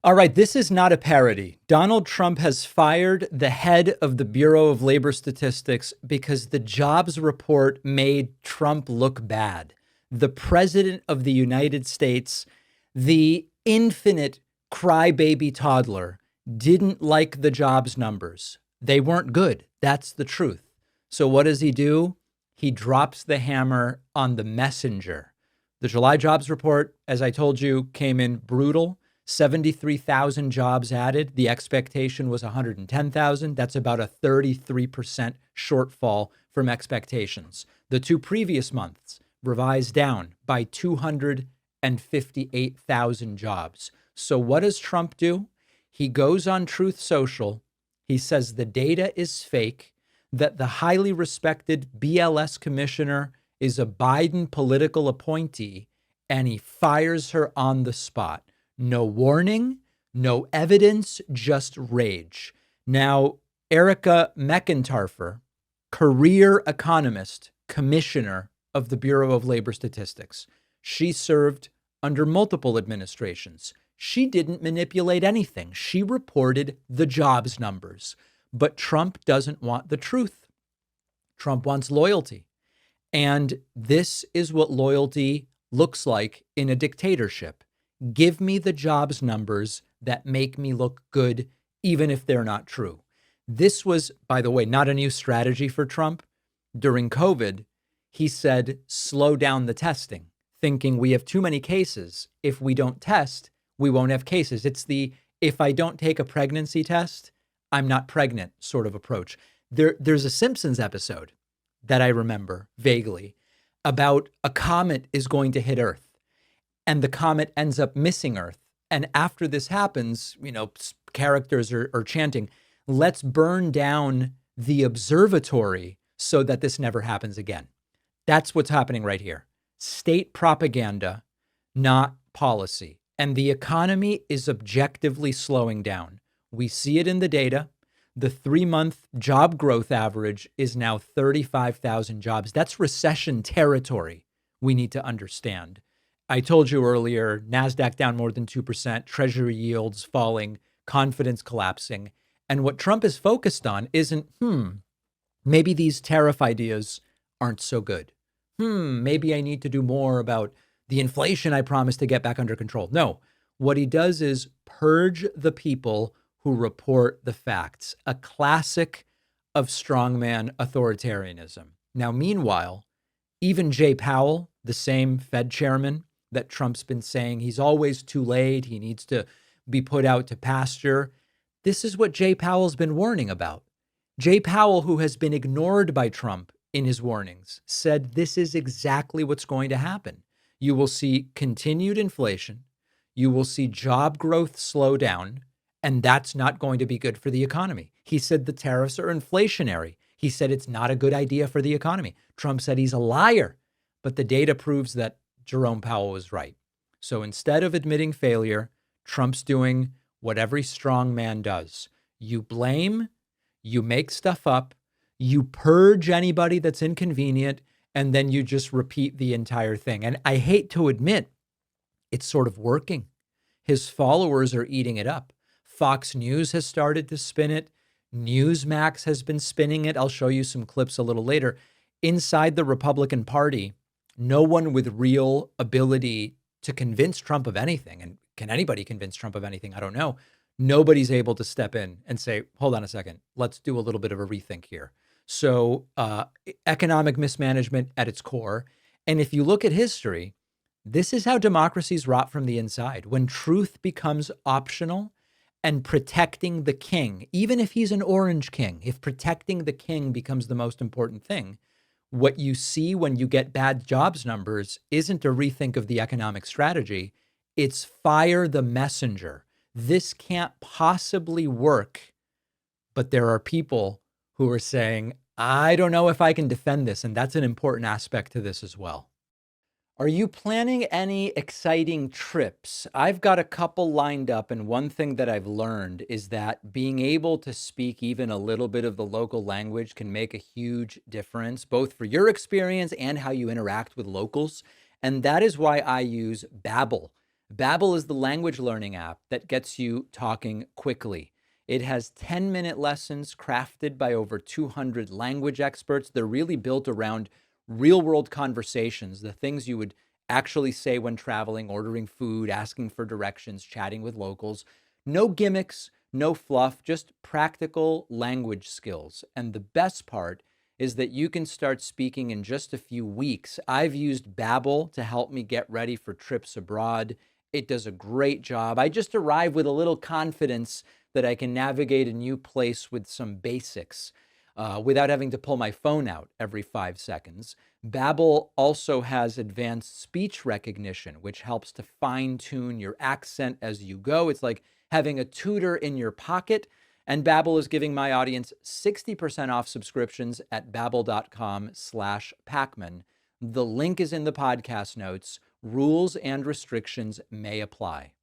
All right, this is not a parody. Donald Trump has fired the head of the Bureau of Labor Statistics because the jobs report made Trump look bad. The president of the United States, the infinite crybaby toddler, didn't like the jobs numbers. They weren't good. That's the truth. So what does he do? He drops the hammer on the messenger. The July jobs report, as I told you, came in brutal. 73,000 jobs added. The expectation was 110,000. That's about a 33% shortfall from expectations. The two previous months revised down by 258,000 jobs. So what does Trump do? He goes on Truth Social. He says the data is fake, that the highly respected BLS commissioner is a Biden political appointee, and he fires her on the spot. No warning, no evidence, just rage. Now, Erika McEntarfer, career economist, commissioner of the Bureau of Labor Statistics, she served under multiple administrations. She didn't manipulate anything. She reported the jobs numbers. But Trump doesn't want the truth. Trump wants loyalty. And this is what loyalty looks like in a dictatorship. Give me the jobs numbers that make me look good, even if they're not true. This was, by the way, not a new strategy for Trump. During COVID, he said, slow down the testing, thinking we have too many cases. If we don't test, we won't have cases. It's the, if I don't take a pregnancy test, I'm not pregnant sort of approach. There's a Simpsons episode that I remember vaguely about a comet is going to hit Earth. And the comet ends up missing Earth. And after this happens, characters are chanting, let's burn down the observatory so that this never happens again. That's what's happening right here. State propaganda, not policy. And the economy is objectively slowing down. We see it in the data. The 3-month job growth average is now 35,000 jobs. That's recession territory we need to understand. I told you earlier, NASDAQ down more than 2%, Treasury yields falling, confidence collapsing. And what Trump is focused on isn't, maybe these tariff ideas aren't so good. Maybe I need to do more about the inflation I promised to get back under control. No, what he does is purge the people who report the facts, a classic of strongman authoritarianism. Now, meanwhile, even Jay Powell, the same Fed chairman that Trump's been saying he's always too late, he needs to be put out to pasture. This is what Jay Powell's been warning about. Jay Powell, who has been ignored by Trump in his warnings, said this is exactly what's going to happen. You will see continued inflation. You will see job growth slow down, and that's not going to be good for the economy. He said the tariffs are inflationary. He said it's not a good idea for the economy. Trump said he's a liar, but the data proves that Jerome Powell was right. So instead of admitting failure, Trump's doing what every strong man does. You blame, you make stuff up, you purge anybody that's inconvenient, and then you just repeat the entire thing. And I hate to admit, it's sort of working. His followers are eating it up. Fox News has started to spin it. Newsmax has been spinning it. I'll show you some clips a little later. Inside the Republican Party, no one with real ability to convince Trump of anything, and can anybody convince Trump of anything? I don't know. Nobody's able to step in and say, hold on a second, let's do a little bit of a rethink here. So economic mismanagement at its core. And if you look at history, this is how democracies rot from the inside. When truth becomes optional and protecting the king, even if he's an orange king, if protecting the king becomes the most important thing, what you see when you get bad jobs numbers isn't a rethink of the economic strategy. It's fire the messenger. This can't possibly work. But there are people who are saying, I don't know if I can defend this. And that's an important aspect to this as well. Are you planning any exciting trips? I've got a couple lined up, and one thing that I've learned is that being able to speak even a little bit of the local language can make a huge difference, both for your experience and how you interact with locals. And that is why I use Babbel. Babbel is the language learning app that gets you talking quickly. It has 10-minute lessons crafted by over 200 language experts. They're really built around real-world conversations, the things you would actually say when traveling, ordering food, asking for directions, chatting with locals. No gimmicks, no fluff, just practical language skills. And the best part is that you can start speaking in just a few weeks. I've used Babbel to help me get ready for trips abroad. It does a great job. I just arrive with a little confidence that I can navigate a new place with some basics without having to pull my phone out every 5 seconds. Babbel also has advanced speech recognition, which helps to fine-tune your accent as you go. It's like having a tutor in your pocket. And Babbel is giving my audience 60% off subscriptions at babbel.com/Pakman. The link is in the podcast notes. Rules and restrictions may apply.